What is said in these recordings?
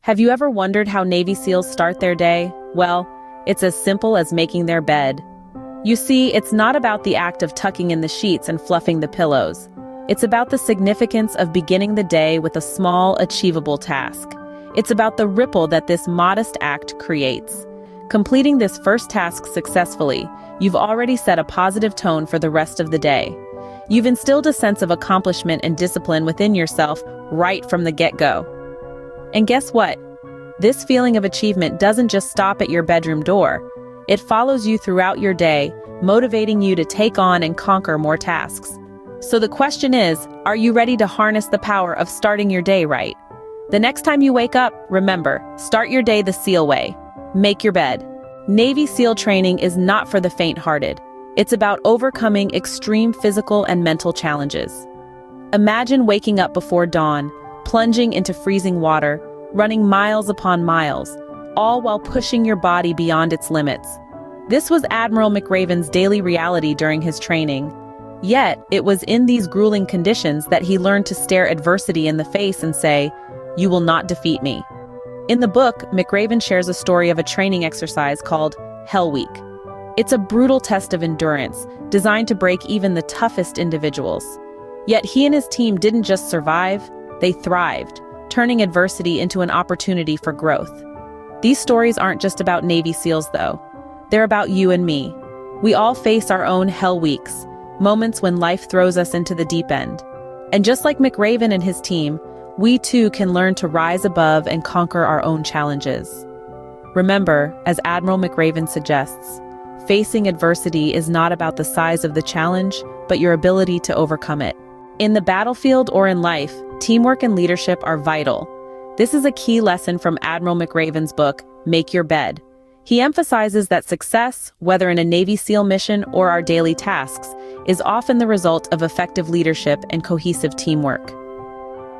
Have you ever wondered how Navy SEALs start their day? Well, it's as simple as making their bed. You see, it's not about the act of tucking in the sheets and fluffing the pillows. It's about the significance of beginning the day with a small, achievable task. It's about the ripple that this modest act creates. Completing this first task successfully, you've already set a positive tone for the rest of the day. You've instilled a sense of accomplishment and discipline within yourself right from the get-go. And guess what? This feeling of achievement doesn't just stop at your bedroom door. It follows you throughout your day, motivating you to take on and conquer more tasks. So the question is, are you ready to harness the power of starting your day right? The next time you wake up, remember, start your day the SEAL way. Make your bed. Navy SEAL training is not for the faint-hearted. It's about overcoming extreme physical and mental challenges. Imagine waking up before dawn, plunging into freezing water, running miles upon miles, all while pushing your body beyond its limits. This was Admiral Mcraven's daily reality during his training. Yet, it was in these grueling conditions that he learned to stare adversity in the face and say, "You will not defeat me." In the book, Mcraven shares a story of a training exercise called Hell Week. It's a brutal test of endurance, designed to break even the toughest individuals. Yet he and his team didn't just survive, they thrived, turning adversity into an opportunity for growth. These stories aren't just about Navy SEALs, though. They're about you and me. We all face our own hell weeks, moments when life throws us into the deep end. And just like Mcraven and his team, we too can learn to rise above and conquer our own challenges. Remember, as Admiral Mcraven suggests, facing adversity is not about the size of the challenge, but your ability to overcome it. In the battlefield or in life, teamwork and leadership are vital. This is a key lesson from Admiral Mcraven's book, Make Your Bed. He emphasizes that success, whether in a Navy SEAL mission or our daily tasks, is often the result of effective leadership and cohesive teamwork.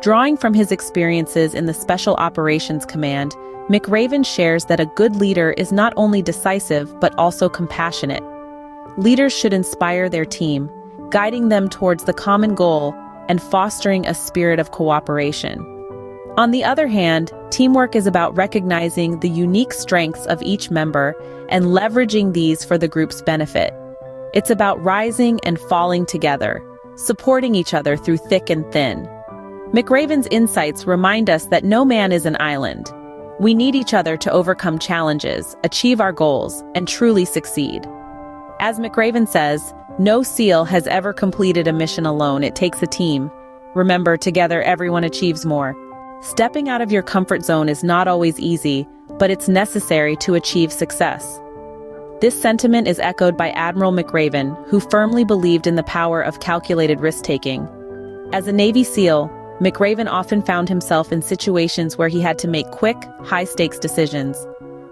Drawing from his experiences in the Special Operations Command, Mcraven shares that a good leader is not only decisive but also compassionate. Leaders should inspire their team, guiding them towards the common goal and fostering a spirit of cooperation. On the other hand, teamwork is about recognizing the unique strengths of each member and leveraging these for the group's benefit. It's about rising and falling together, supporting each other through thick and thin. Mcraven's insights remind us that no man is an island. We need each other to overcome challenges, achieve our goals, and truly succeed. As Mcraven says, no SEAL has ever completed a mission alone. It takes a team. Remember, together everyone achieves more. Stepping out of your comfort zone is not always easy, but it's necessary to achieve success. This sentiment is echoed by Admiral Mcraven, who firmly believed in the power of calculated risk-taking. As a Navy SEAL, Mcraven often found himself in situations where he had to make quick, high-stakes decisions.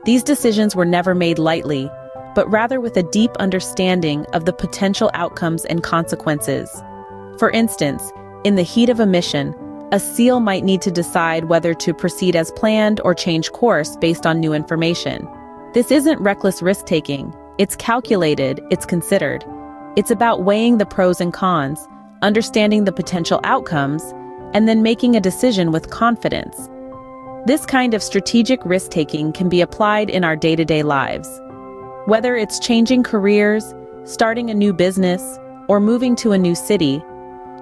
These decisions were never made lightly, but rather with a deep understanding of the potential outcomes and consequences. For instance, in the heat of a mission, a SEAL might need to decide whether to proceed as planned or change course based on new information. This isn't reckless risk-taking. It's calculated, it's considered. It's about weighing the pros and cons, understanding the potential outcomes, and then making a decision with confidence. This kind of strategic risk-taking can be applied in our day-to-day lives. Whether it's changing careers, starting a new business, or moving to a new city,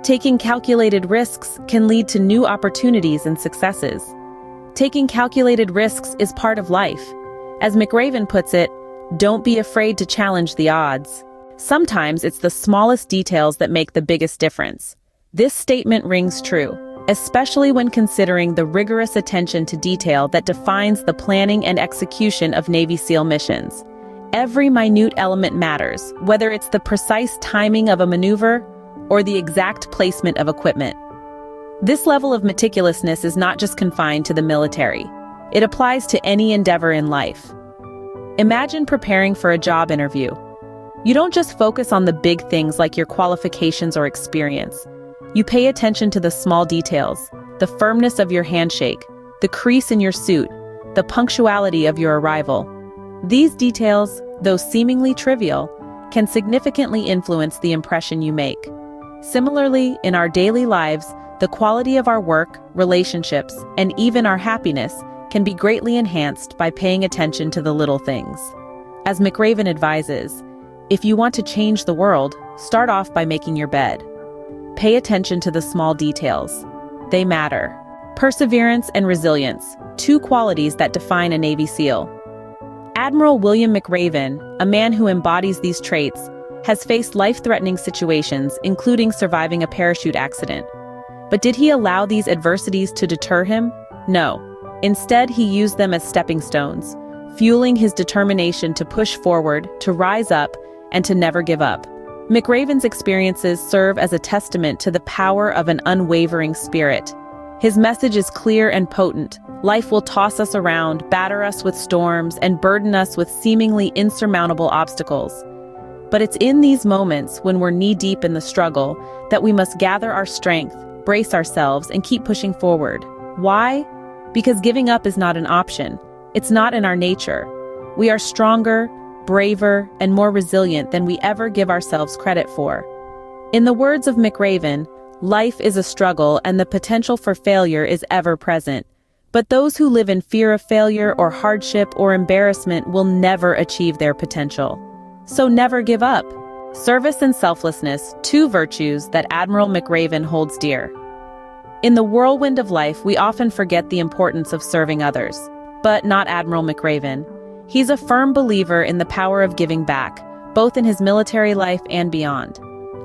taking calculated risks can lead to new opportunities and successes. Taking calculated risks is part of life. As Mcraven puts it, don't be afraid to challenge the odds. Sometimes it's the smallest details that make the biggest difference. This statement rings true, especially when considering the rigorous attention to detail that defines the planning and execution of Navy SEAL missions. Every minute element matters, whether it's the precise timing of a maneuver or the exact placement of equipment. This level of meticulousness is not just confined to the military. It applies to any endeavor in life. Imagine preparing for a job interview. You don't just focus on the big things like your qualifications or experience. You pay attention to the small details, the firmness of your handshake, the crease in your suit, the punctuality of your arrival. These details, though seemingly trivial, can significantly influence the impression you make. Similarly, in our daily lives, the quality of our work, relationships, and even our happiness can be greatly enhanced by paying attention to the little things. As Mcraven advises, if you want to change the world, start off by making your bed. Pay attention to the small details. They matter. Perseverance and resilience, two qualities that define a Navy SEAL. Admiral William Mcraven, a man who embodies these traits, has faced life-threatening situations, including surviving a parachute accident. But did he allow these adversities to deter him? No. Instead, he used them as stepping stones, fueling his determination to push forward, to rise up, and to never give up. Mcraven's experiences serve as a testament to the power of an unwavering spirit. His message is clear and potent. Life will toss us around, batter us with storms, and burden us with seemingly insurmountable obstacles. But it's in these moments, when we're knee-deep in the struggle, that we must gather our strength, brace ourselves, and keep pushing forward. Why? Because giving up is not an option. It's not in our nature. We are stronger, braver, and more resilient than we ever give ourselves credit for. In the words of Mcraven, life is a struggle and the potential for failure is ever present. But those who live in fear of failure or hardship or embarrassment will never achieve their potential. So never give up. Service and selflessness, two virtues that Admiral Mcraven holds dear. In the whirlwind of life, we often forget the importance of serving others. But not Admiral Mcraven. He's a firm believer in the power of giving back, both in his military life and beyond.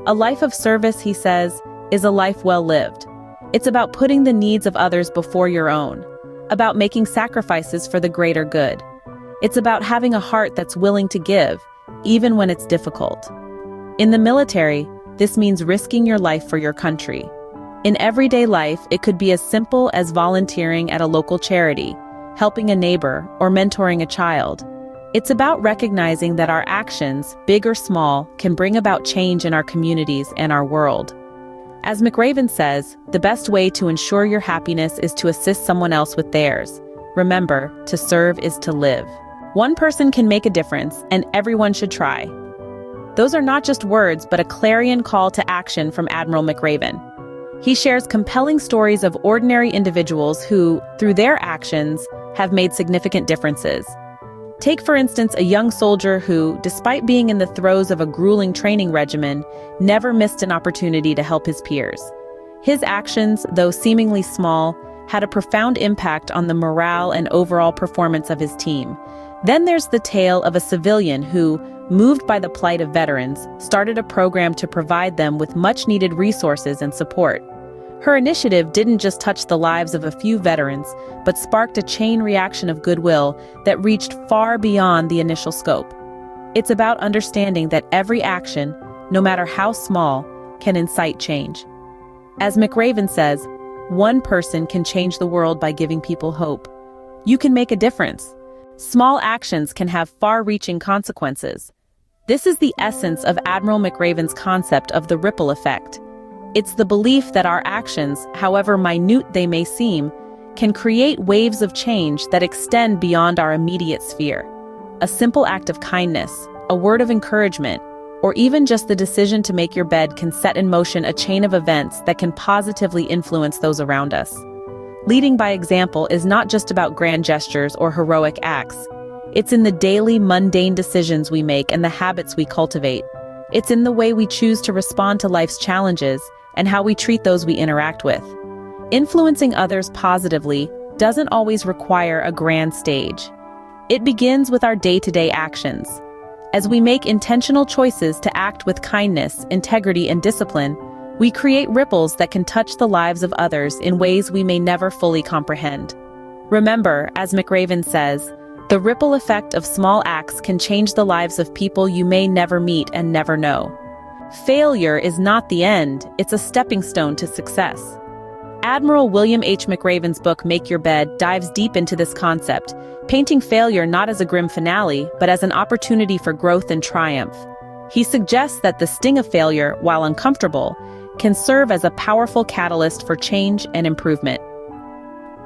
A life of service, he says, is a life well lived. It's about putting the needs of others before your own, about making sacrifices for the greater good. It's about having a heart that's willing to give, even when it's difficult. In the military, this means risking your life for your country. In everyday life, it could be as simple as volunteering at a local charity, helping a neighbor, or mentoring a child. It's about recognizing that our actions, big or small, can bring about change in our communities and our world. As Mcraven says, the best way to ensure your happiness is to assist someone else with theirs. Remember, to serve is to live. One person can make a difference, and everyone should try. Those are not just words, but a clarion call to action from Admiral Mcraven. He shares compelling stories of ordinary individuals who, through their actions, have made significant differences. Take, for instance, a young soldier who, despite being in the throes of a grueling training regimen, never missed an opportunity to help his peers. His actions, though seemingly small, had a profound impact on the morale and overall performance of his team. Then there's the tale of a civilian who, moved by the plight of veterans, started a program to provide them with much-needed resources and support. Her initiative didn't just touch the lives of a few veterans, but sparked a chain reaction of goodwill that reached far beyond the initial scope. It's about understanding that every action, no matter how small, can incite change. As Mcraven says, one person can change the world by giving people hope. You can make a difference. Small actions can have far-reaching consequences. This is the essence of Admiral Mcraven's concept of the ripple effect. It's the belief that our actions, however minute they may seem, can create waves of change that extend beyond our immediate sphere. A simple act of kindness, a word of encouragement, or even just the decision to make your bed can set in motion a chain of events that can positively influence those around us. Leading by example is not just about grand gestures or heroic acts. It's in the daily, mundane decisions we make and the habits we cultivate. It's in the way we choose to respond to life's challenges and how we treat those we interact with. Influencing others positively doesn't always require a grand stage. It begins with our day-to-day actions. As we make intentional choices to act with kindness, integrity, and discipline, we create ripples that can touch the lives of others in ways we may never fully comprehend. Remember, as Mcraven says, the ripple effect of small acts can change the lives of people you may never meet and never know. Failure is not the end, it's a stepping stone to success. Admiral William H. Mcraven's book, Make Your Bed, dives deep into this concept, painting failure not as a grim finale, but as an opportunity for growth and triumph. He suggests that the sting of failure, while uncomfortable, can serve as a powerful catalyst for change and improvement.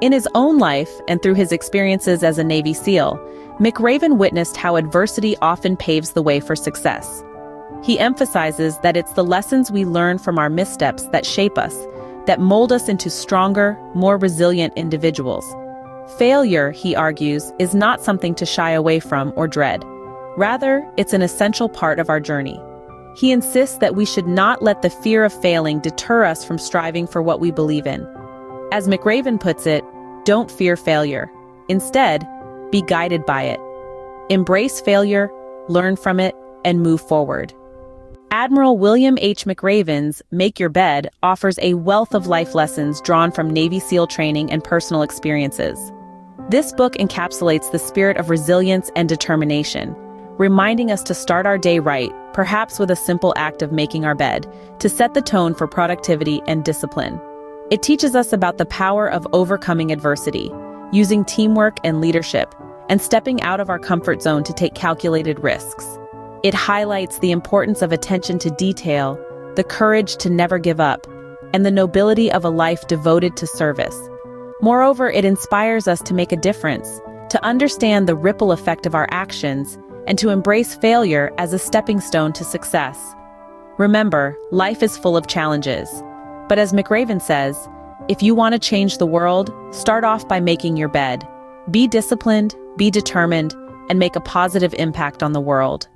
In his own life, and through his experiences as a Navy SEAL, Mcraven witnessed how adversity often paves the way for success. He emphasizes that it's the lessons we learn from our missteps that shape us, that mold us into stronger, more resilient individuals. Failure, he argues, is not something to shy away from or dread. Rather, it's an essential part of our journey. He insists that we should not let the fear of failing deter us from striving for what we believe in. As Mcraven puts it, don't fear failure. Instead, be guided by it. Embrace failure, learn from it, and move forward. Admiral William H. Mcraven's Make Your Bed offers a wealth of life lessons drawn from Navy SEAL training and personal experiences. This book encapsulates the spirit of resilience and determination, reminding us to start our day right, perhaps with a simple act of making our bed, to set the tone for productivity and discipline. It teaches us about the power of overcoming adversity, using teamwork and leadership, and stepping out of our comfort zone to take calculated risks. It highlights the importance of attention to detail, the courage to never give up, and the nobility of a life devoted to service. Moreover, it inspires us to make a difference, to understand the ripple effect of our actions, and to embrace failure as a stepping stone to success. Remember, life is full of challenges. But as Mcraven says, if you want to change the world, start off by making your bed. Be disciplined, be determined, and make a positive impact on the world.